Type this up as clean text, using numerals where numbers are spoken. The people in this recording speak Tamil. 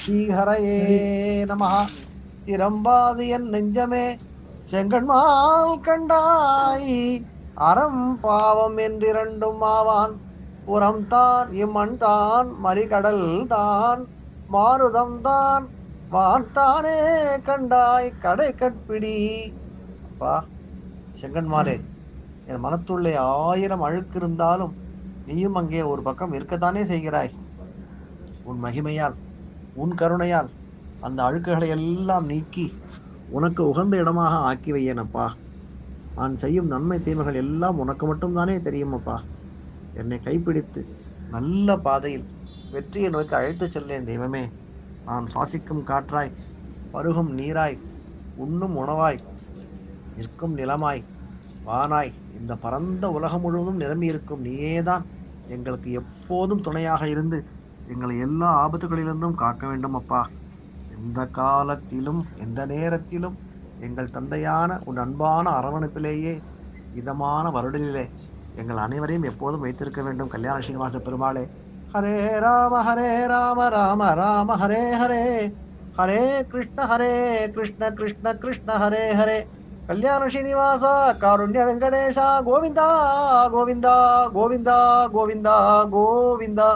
ஸ்ரீஹரயே நமஹ. திறம்பாது என் நெஞ்சமே செங்கண்மால் கண்டாய், அறம் பாவம் என்றிரண்டும் ஆவான், புறம் தான் இம்மண் தான் மறிகடல் தான் மாருதம் தான் வான்தானே கண்டாய் கடை கட்பிடி. அப்பா செங்கன்மாலே, என் மனத்துள்ளே 1000 அழுக்கு இருந்தாலும் நீயும் அங்கே ஒரு பக்கம் இருக்கத்தானே செய்கிறாய். உன் மகிமையால், உன் கருணையால் அந்த அழுக்குகளை எல்லாம் நீக்கி உனக்கு உகந்த இடமாக ஆக்கி வையேனப்பா. நான் செய்யும் நன்மை தீமைகள் எல்லாம் உனக்கு மட்டும்தானே தெரியும் அப்பா. என்னை கைப்பிடித்து நல்ல பாதையில் வெற்றியை நோக்கி அழைத்துச் செல்லேன் தெய்வமே. நான் சுவாசிக்கும் காற்றாய், பருகும் நீராய், உண்ணும் உணவாய், நிற்கும் நிலமாய், வானாய், இந்த பரந்த உலகம் முழுவதும் நிரம்பி இருக்கும் நீயேதான் எங்களுக்கு எப்போதும் துணையாக இருந்து எங்களை எல்லா ஆபத்துகளிலிருந்தும் காக்க வேண்டும் அப்பா. எந்த காலத்திலும் எந்த நேரத்திலும் எங்கள் தந்தையான உன் அன்பான அரவணைப்பிலேயே இதமான வருடலிலே எங்கள் அனைவரையும் எப்போதும் வைத்திருக்க வேண்டும் கல்யாண ஸ்ரீனிவாச பெருமாளே. ஹரே ராம ராம ராம ஹரே ஹரே, ஹரே கிருஷ்ண கிருஷ்ண கிருஷ்ண ஹரே ஹரே. கல்யாண ஸ்ரீனிவாச காருண்ய வெங்கடேஷா கோவிந்தா கோவிந்தா கோவிந்தா கோவிந்தா கோவிந்தா.